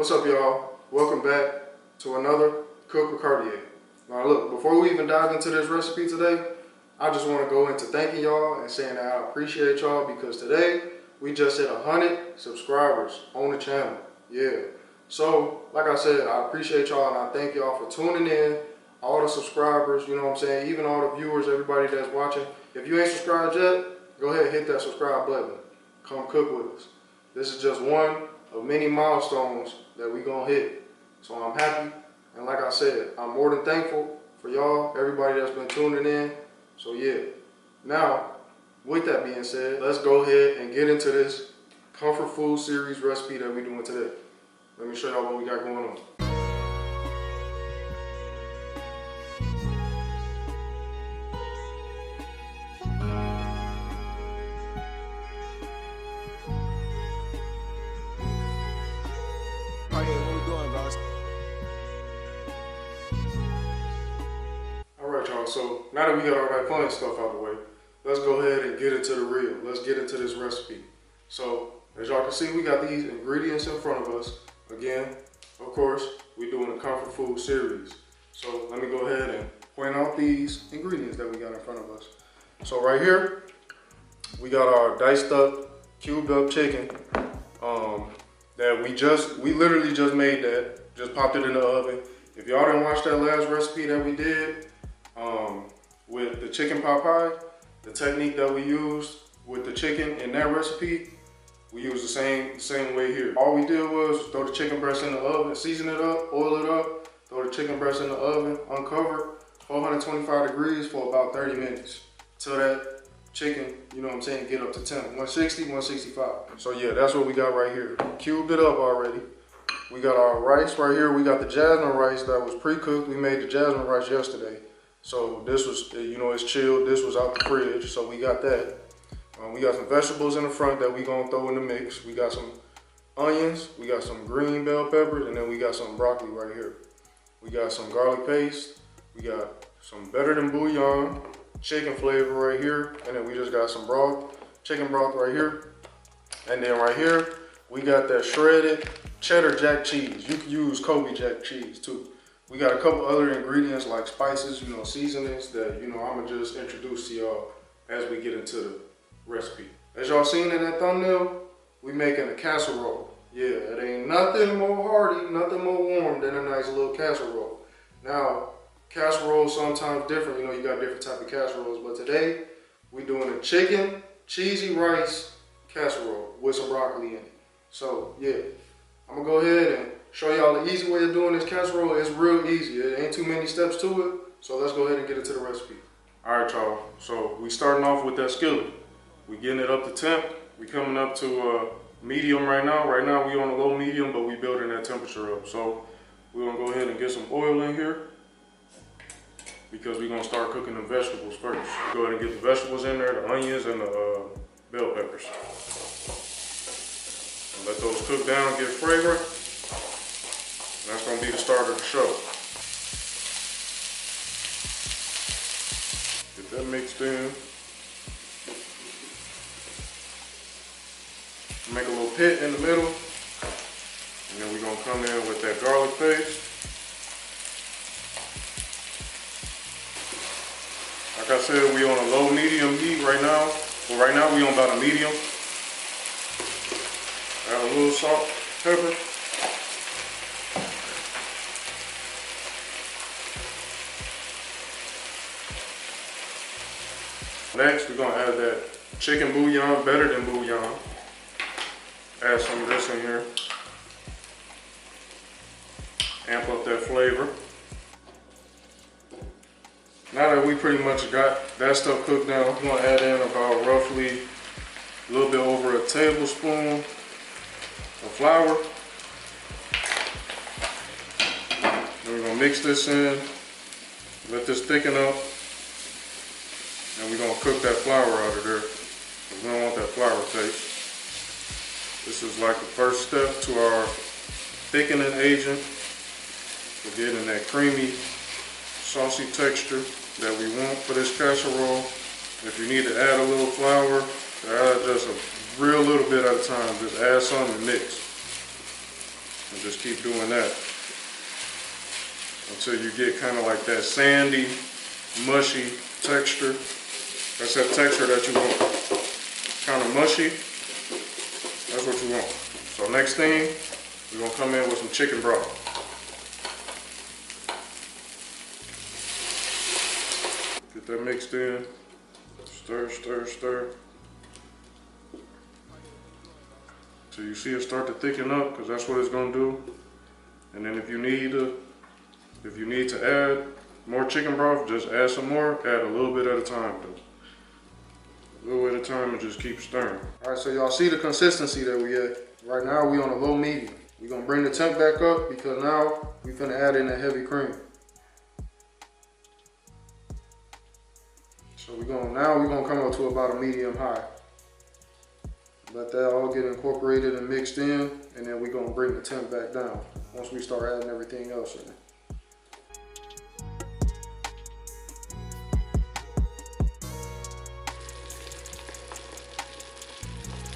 What's up, y'all? Welcome back to another Cook with Cartea. Now look, before we even dive into this recipe today, I just want to go into thanking y'all and saying that I appreciate y'all because today we just hit 100 subscribers on the channel. Yeah. So, like I said, I appreciate y'all and I thank y'all for tuning in. All the subscribers, you know what I'm saying? Even all the viewers, everybody that's watching. If you ain't subscribed yet, go ahead and hit that subscribe button. Come cook with us. This is just one of many milestones that we gonna hit. So I'm happy, and like I said, I'm more than thankful for y'all, everybody that's been tuning in. So yeah. Now, with that being said, let's go ahead and get into this comfort food series recipe that we're doing today. Let me show y'all what we got going on. Alright y'all, so now that we got all that fun stuff out the way, let's go ahead and get into the real. Let's get into this recipe. So, as y'all can see, we got these ingredients in front of us. Again, of course, we're doing a comfort food series. So let me go ahead and point out these ingredients that we got in front of us. So right here, we got our diced up, cubed up chicken that we literally just made that, just popped it in the oven. If y'all didn't watch that last recipe that we did with the chicken pot pie, the technique that we used with the chicken in that recipe, we used the same way here. All we did was throw the chicken breast in the oven, season it up, oil it up, throw the chicken breast in the oven, uncover, 425 degrees for about 30 minutes. Till that chicken, you know what I'm saying, get up to temp, 160, 165. So yeah, that's what we got right here. Cubed it up already. We got our rice right here. We got the jasmine rice that was pre-cooked. We made the jasmine rice yesterday. So this was, you know, it's chilled. This was out the fridge, so we got that. We got some vegetables in the front that we gonna throw in the mix. We got some onions, we got some green bell peppers, and then we got some broccoli right here. We got some garlic paste. We got some better than bouillon, chicken flavor right here, and then we just got some broth, chicken broth right here. And then right here, we got that shredded cheddar jack cheese. You can use Kobe jack cheese too. We got a couple other ingredients like spices, you know, seasonings that, you know, I'm gonna just introduce to y'all as we get into the recipe. As y'all seen in that thumbnail, we making a casserole. Yeah, it ain't nothing more hearty, nothing more warm than a nice little casserole. Now, casseroles sometimes different, you know, you got different type of casseroles, but today we doing a chicken cheesy rice casserole with some broccoli in it. So yeah, I'm gonna go ahead and show y'all the easy way of doing this casserole. It's real easy, it ain't too many steps to it. So let's go ahead and get into the recipe. All right, y'all, so we starting off with that skillet. We getting it up to temp. We coming up to medium right now. Right now we on a low medium, but we building that temperature up. So we're gonna go ahead and get some oil in here because we're gonna start cooking the vegetables first. Go ahead and get the vegetables in there, the onions and the bell peppers. And let those cook down, get fragrant. And that's gonna be the start of the show. Get that mixed in. Make a little pit in the middle, and then we're gonna come in with that garlic paste. Like I said, we on a low medium heat right now. Well, right now we on about a medium. Add a little salt, pepper. Next, we're gonna add that chicken bouillon, better than bouillon. Add some of this in here. Amp up that flavor. Now that we pretty much got that stuff cooked down, we're gonna add in about roughly a little bit over a tablespoon of flour. Then we're gonna mix this in, let this thicken up, and we're gonna cook that flour out of there. We don't want that flour taste. This is like the first step to our thickening agent for getting that creamy, saucy texture that we want for this casserole. If you need to add a little flour, add just a real little bit at a time. Just add some and mix. And just keep doing that until you get kind of like that sandy, mushy texture. That's that texture that you want. Kind of mushy. That's what you want. So next thing, we're gonna come in with some chicken broth. Get that mixed in. Stir, stir, stir. So you see it start to thicken up, because that's what it's gonna do. And then if you need to add more chicken broth, just add some more. Add a little bit at a time, though. A little bit at a time, and just keep stirring. All right, so y'all see the consistency that we at. Right now we on a low medium. We're gonna bring the temp back up because now we finna add in that heavy cream. So we're gonna come up to about a medium high. Let that all get incorporated and mixed in, and then we're gonna bring the temp back down once we start adding everything else in it.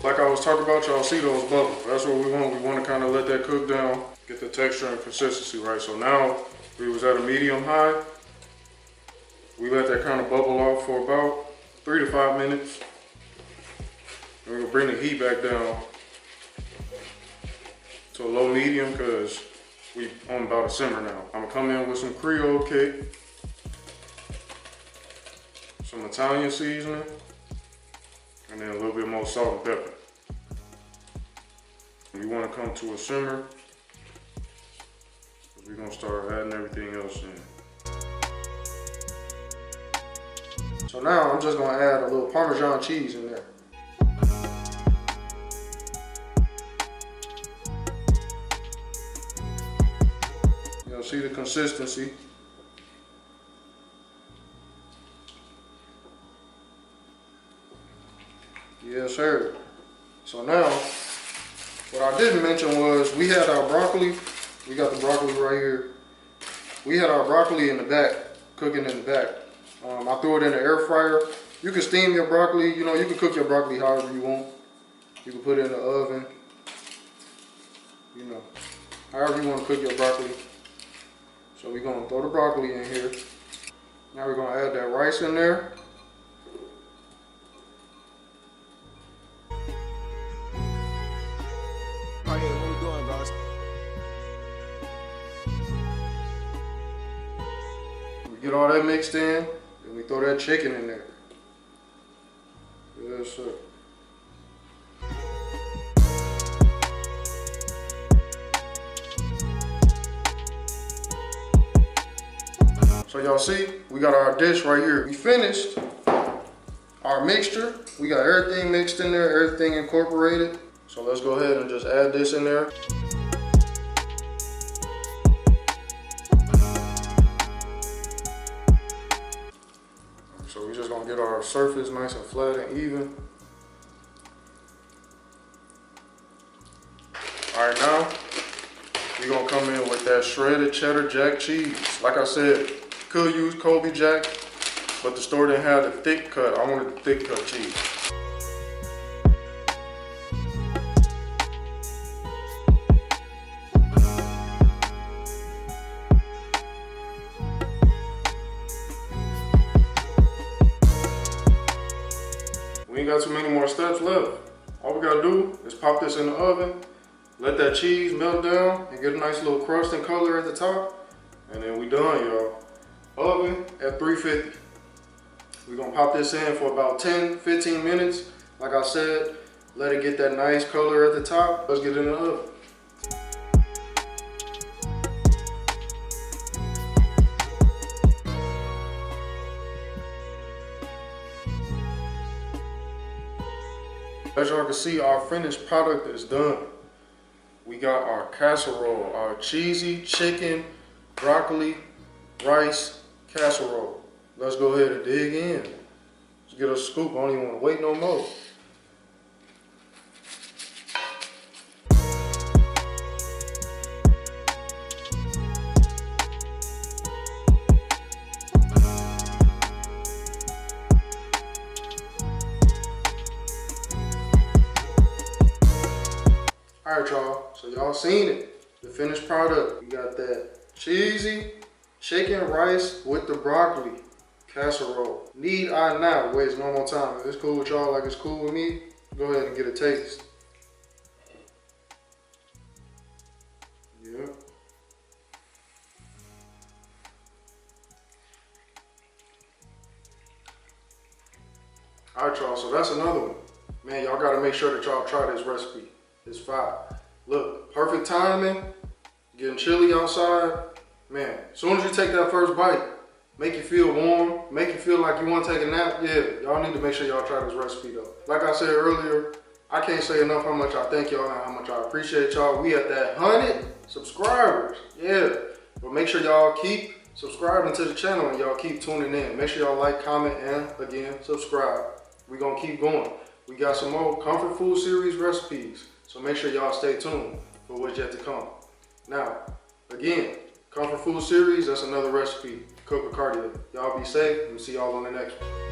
Like I was talking about, y'all see those bubbles. That's what we want. We want to kind of let that cook down, get the texture and consistency right. So now we was at a medium high. We let that kind of bubble off for about 3 to 5 minutes. And we're gonna bring the heat back down to a low medium because we on about a simmer now. I'm gonna come in with some Creole kick, some Italian seasoning, and then a little bit more salt and pepper. We want to come to a simmer. We're going to start adding everything else in. So now I'm just going to add a little Parmesan cheese in there. You'll see the consistency. Yes, sir. So now, what I didn't mention was we had our broccoli. We got the broccoli right here. We had our broccoli in the back, cooking in the back. I threw it in the air fryer. You can steam your broccoli. You know, you can cook your broccoli however you want. You can put it in the oven. You know, however you want to cook your broccoli. So we're gonna throw the broccoli in here. Now we're gonna add that rice in there. Get all that mixed in, and we throw that chicken in there. Yes, sir. So y'all see, we got our dish right here. We finished our mixture. We got everything mixed in there, everything incorporated. So let's go ahead and just add this in there. So we're just gonna get our surface nice and flat and even. All right, now we're gonna come in with that shredded cheddar jack cheese. Like I said, could use Colby Jack, but the store didn't have the thick cut. I wanted the thick cut cheese. We ain't got too many more steps left. All we gotta do is pop this in the oven, let that cheese melt down and get a nice little crust and color at the top, and then we done, y'all. Oven at 350. We're gonna pop this in for about 10-15 minutes. Like I said, let it get that nice color at the top. Let's get it in the oven. As y'all can see, our finished product is done. We got our casserole, our cheesy chicken, broccoli, rice casserole. Let's go ahead and dig in. Let's get a scoop. I don't even want to wait no more. All right, y'all. So y'all seen it. the finished product. We got that cheesy chicken rice with the broccoli casserole. Need I not waste no more time? If it's cool with y'all like it's cool with me, go ahead and get a taste. Yeah. Alright y'all, so that's another one. Man, y'all gotta make sure that y'all try this recipe. It's fire. Look, perfect timing, getting chilly outside. Man, as soon as you take that first bite, make you feel warm, make you feel like you wanna take a nap. Yeah, y'all need to make sure y'all try this recipe though. Like I said earlier, I can't say enough how much I thank y'all and how much I appreciate y'all. We at that 100 subscribers, yeah. But make sure y'all keep subscribing to the channel and y'all keep tuning in. Make sure y'all like, comment, and again, subscribe. We gonna keep going. We got some more comfort food series recipes. So make sure y'all stay tuned for what's yet to come. Now, again, comfort food series, that's another recipe. Cook with Cartea. Y'all be safe and see y'all on the next one.